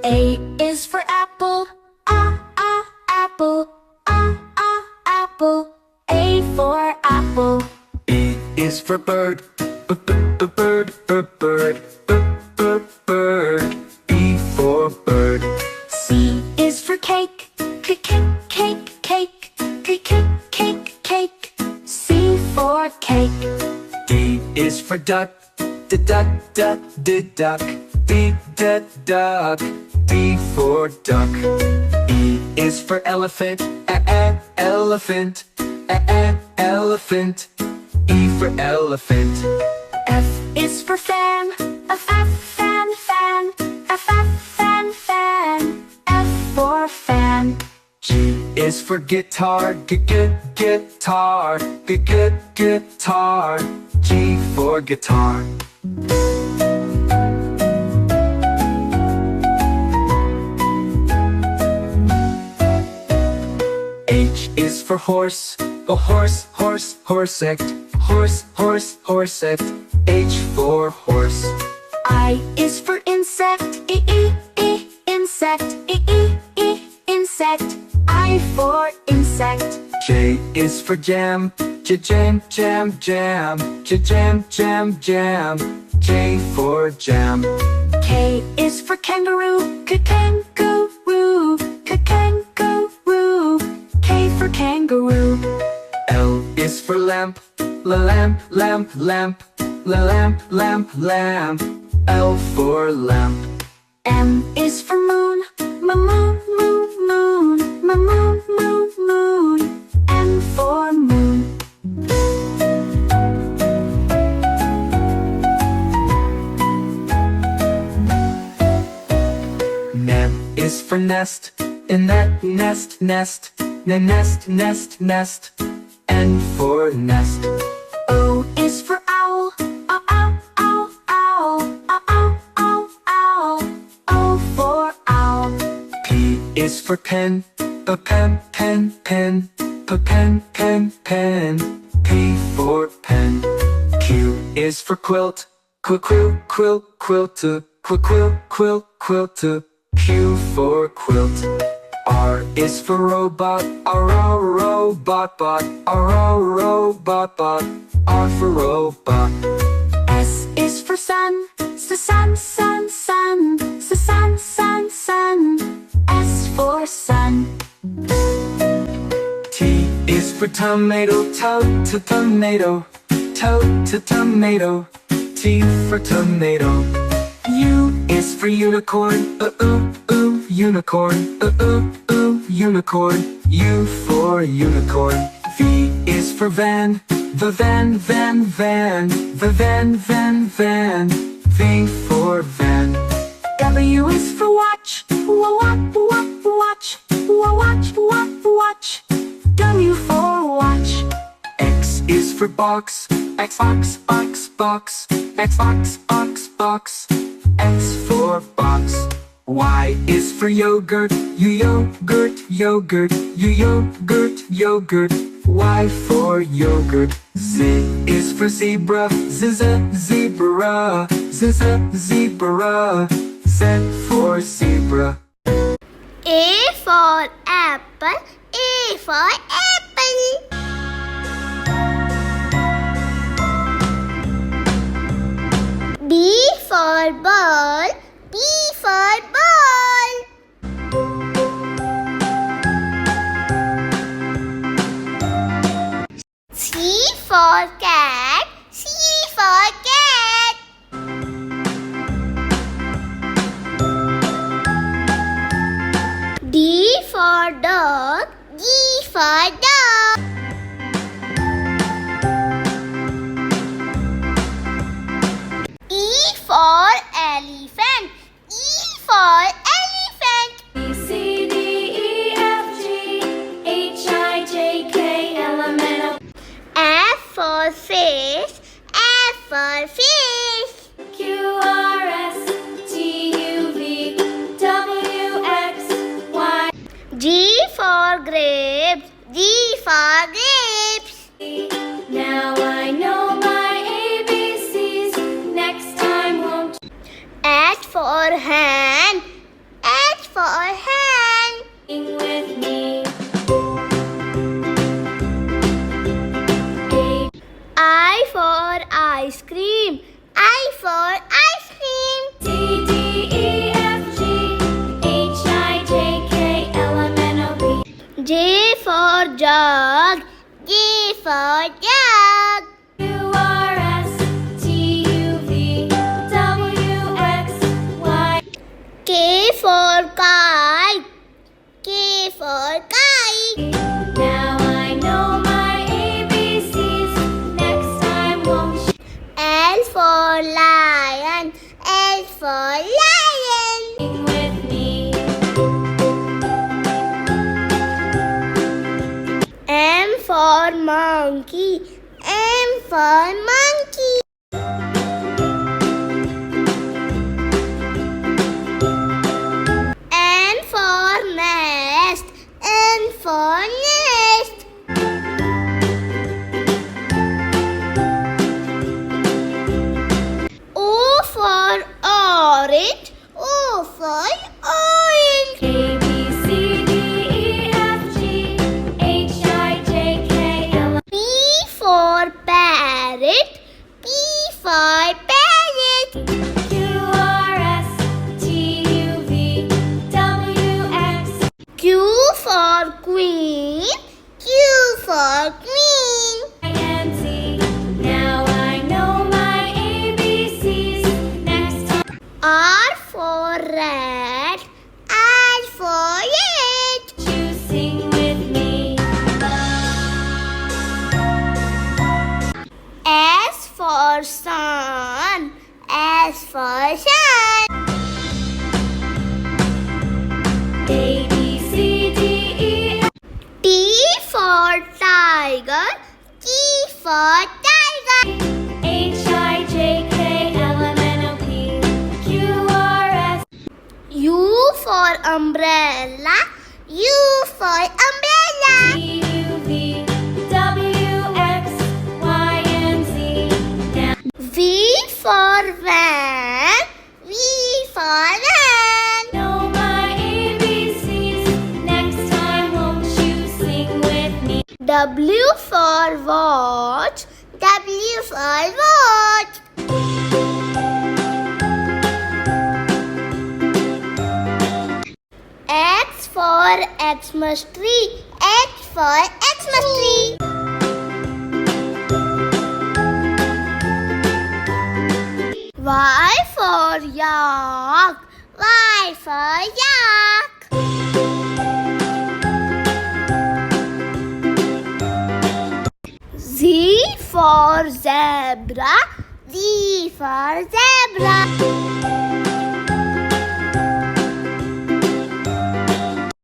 A is for apple, apple, apple. A for apple. B is for bird, bird, bird. B for bird. C is for cake, cake. C for cake. D is for duck, duck. Duck. D for duck. E is for elephant, elephant. E for elephant. F is for fan, fan. F for fan. G is for guitar, guitar. G for guitar. H is for horse, horsect. H for horse. I is for insect, insect. I for insect. J is for jam, jam. J for jam. K is for kangaroo, kangaroo. K for kangaroo. L is for lamp, lamp. L for lamp. M is for moon, moon. M for moon. N is for nest, nest. N for nest. O is for owl, O for owl. P is for pen, pen. P for pen. Q is for quilt, quilt. Q for quilt. R is for robot, robot. R for robot. S is for sun, sun. S for sun. T is for tomato, tomato. T for tomato. U is for unicorn, unicorn. U for unicorn. V is for van, van. V for van. W is for watch, watch. W for watch. X is for box, box. X for box. Y is for yogurt, yogurt. Y for yogurt. Z is for zebra, zebra. Z for zebra. A for apple, A for apple. B for ball, B for ball. C for cat, C for cat. D for dog, D for dog. E for elephant, E for elephant. B, C, D, E, F, G, H, I, J, K, L, M, N, O. F for fish, F for fish. Q, R, S, T, U, V, W, X, Y. G for grapes, G for grapes. Now I know my ABCs. Next time won't. H for hand, for dog. URSTUVWXY. K for kite. K for kite. Now I know my ABCs. Next time won't you L for lion. L for lion. sing with me? M for monkey. M for monkey. N for nest. N for nest. O for orange. O for orange. A B C D E F G H I J K L. P for parrot. P for parrot. Q R S T U V W X. Q for queen. Q for queen. I N Z. Now I know my ABCs. Next time. R for red. R for red. You sing with me. S for sun. S for sun. A B C D E F. T for tiger. T for tiger. H I J K L M N O P Q R S U for umbrella. U for umbrella. T U V W X Y and Z. Now V for van. V for van. know my ABCs. Next time won't you sing with me? W for watch. W for watch. X for Xmas tree. X for Xmas tree. Y for yak. Y for yak. Z for zebra. Z for zebra.